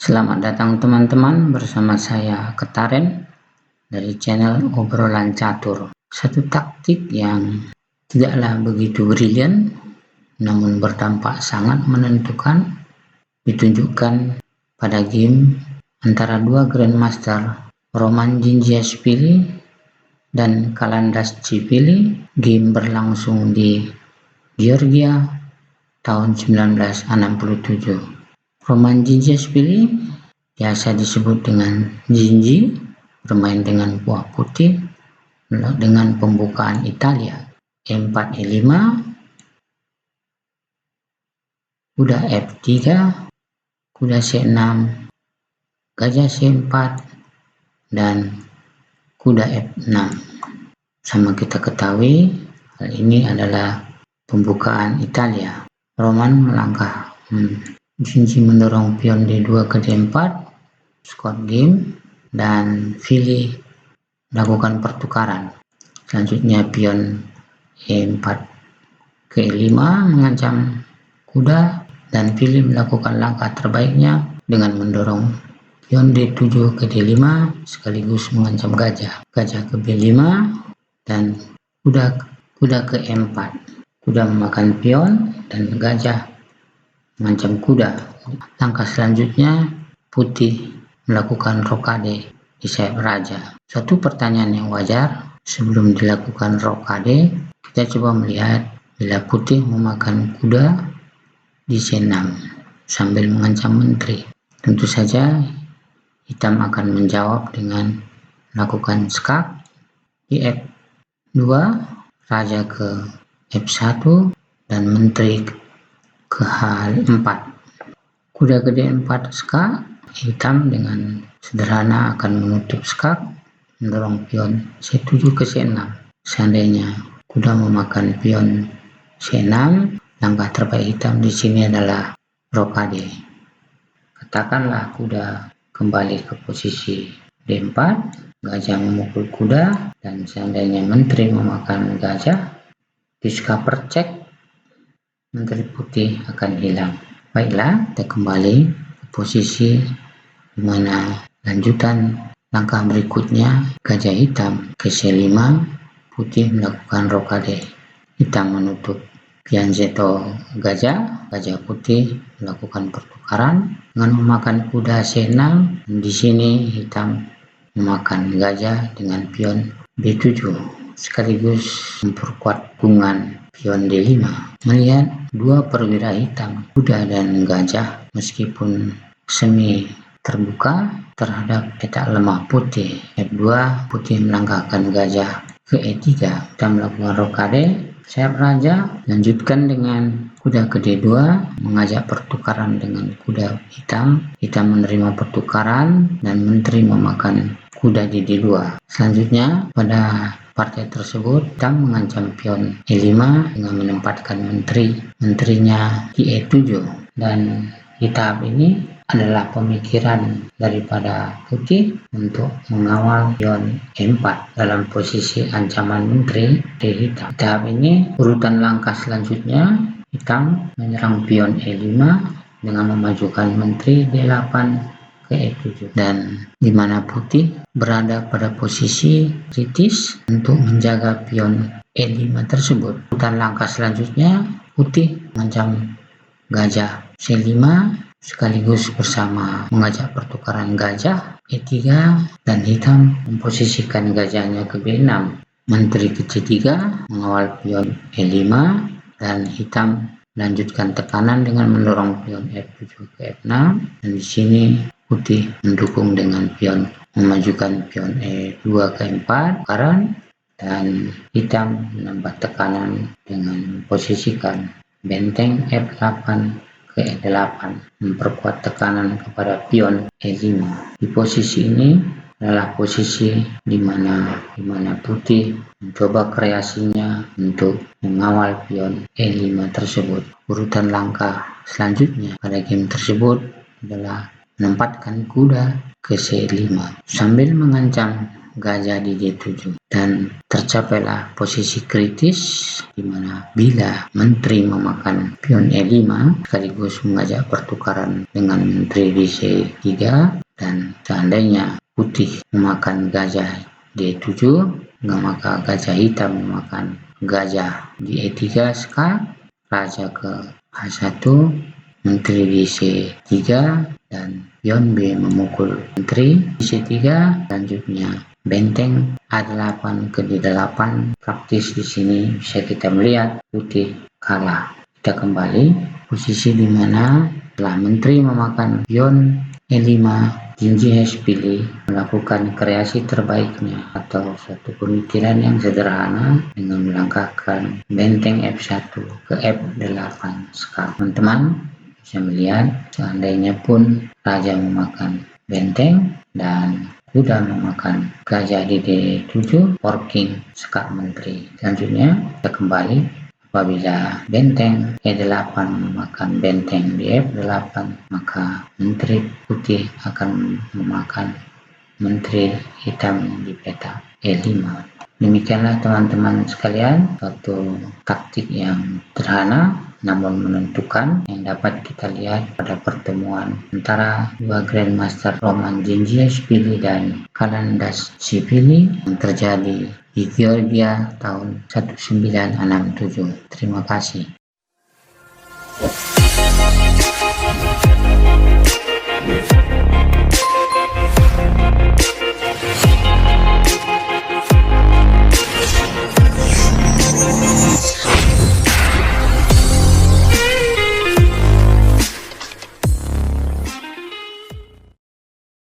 Selamat datang teman-teman, bersama saya Ketaren dari channel Obrolan Catur. Satu taktik yang tidaklah begitu brilian namun berdampak sangat menentukan ditunjukkan pada game antara dua Grandmaster, Roman Gingiashvili dan Kalandashvili. Game berlangsung di Georgia tahun 1967. Roman Gingiashvili, biasa disebut dengan Gingi, bermain dengan buah putih dengan pembukaan Italia E4 E5, kuda F3, kuda C6, gajah C4, dan kuda F6. Sama kita ketahui, hal ini adalah pembukaan Italia. Roman melangkah Gingi mendorong pion D2 ke D4, skot game, dan Vili melakukan pertukaran. Selanjutnya pion E4 ke E5 mengancam kuda, dan Vili melakukan langkah terbaiknya dengan mendorong pion D7 ke D5 sekaligus mengancam gajah. Gajah ke B5 dan kuda ke E4. Kuda memakan pion dan gajah mengancam kuda. Langkah selanjutnya putih melakukan rokade di sayap raja. Satu pertanyaan yang wajar sebelum dilakukan rokade, kita coba melihat bila putih memakan kuda di C6 sambil mengancam menteri. Tentu saja hitam akan menjawab dengan melakukan skak di F2, raja ke F1, dan menteri ke H4. Kuda ke D4 skak, hitam dengan sederhana akan menutup skak, mendorong pion C7 ke C6. Seandainya kuda memakan pion C6, langkah terbaik hitam di sini adalah rokade. Katakanlah kuda kembali ke posisi D4, gajah memukul kuda, dan seandainya menteri memakan gajah, diskaper cek, menteri putih akan hilang. Baiklah, kita kembali ke posisi di mana lanjutan langkah berikutnya, gajah hitam ke C5, putih melakukan rokade. Hitam menutup pianzetto gajah putih melakukan pertukaran dengan memakan kuda C6. Di sini hitam memakan gajah dengan pion B7 sekaligus memperkuat dukungan pion D5. Melihat dua perwira hitam, kuda dan gajah, meskipun semi terbuka terhadap petak lemah putih. F2, putih melangkahkan gajah ke E3. Kita melakukan rokade sayap raja, lanjutkan dengan kuda ke D2, mengajak pertukaran dengan kuda hitam. Hitam menerima pertukaran dan menteri memakan kuda di D2. Selanjutnya pada partai tersebut, hitam mengancam pion E5 dengan menempatkan menterinya di E7, dan di tahap ini adalah pemikiran daripada putih untuk mengawal pion E4 dalam posisi ancaman menteri di hitam. Di tahap ini, urutan langkah selanjutnya, hitam menyerang pion E5 dengan memajukan menteri D8 ke E7, dan di mana putih berada pada posisi kritis untuk menjaga pion E5 tersebut. Urutan langkah selanjutnya, putih mengancam gajah C5 sekaligus bersama mengajak pertukaran gajah E3, dan hitam memposisikan gajahnya ke B6, menteri ke C3 mengawal pion E5, dan hitam melanjutkan tekanan dengan mendorong pion F7 ke F6, dan di sini putih mendukung dengan pion memajukan pion E2 ke E4 dan hitam menambah tekanan dengan posisikan benteng F8 ke E8, memperkuat tekanan kepada pion E5. Di posisi ini adalah posisi di mana putih mencoba kreasinya untuk mengawal pion E5 tersebut. Urutan langkah selanjutnya pada game tersebut adalah menempatkan kuda ke C5 sambil mengancam gajah di D7, dan tercapailah posisi kritis di mana bila menteri memakan pion E5 sekaligus mengajak pertukaran dengan menteri di C3, dan seandainya putih memakan gajah D7, maka gajah hitam memakan gajah di E3 skak, raja ke H1, menteri di C3, dan pion B memukul menteri di C3. Selanjutnya benteng A8 ke D8. Praktis di sini bisa kita melihat putih kalah. Kita kembali posisi di mana setelah menteri memakan pion E5, Genghis pilih melakukan kreasi terbaiknya atau suatu pemikiran yang sederhana dengan melangkahkan benteng F1 ke F8 skak. Teman-teman bisa melihat seandainya pun raja memakan benteng dan kuda memakan gajah di D7, forking skak menteri. Selanjutnya kita kembali apabila benteng E8 memakan benteng di F8, maka menteri putih akan memakan menteri hitam di peta E5. Demikianlah teman-teman sekalian, suatu taktik yang sederhana namun menentukan yang dapat kita lihat pada pertemuan antara dua Grandmaster Roman Genghis-Pili dan Kalandashvili yang terjadi di Georgia tahun 1967. Terima kasih.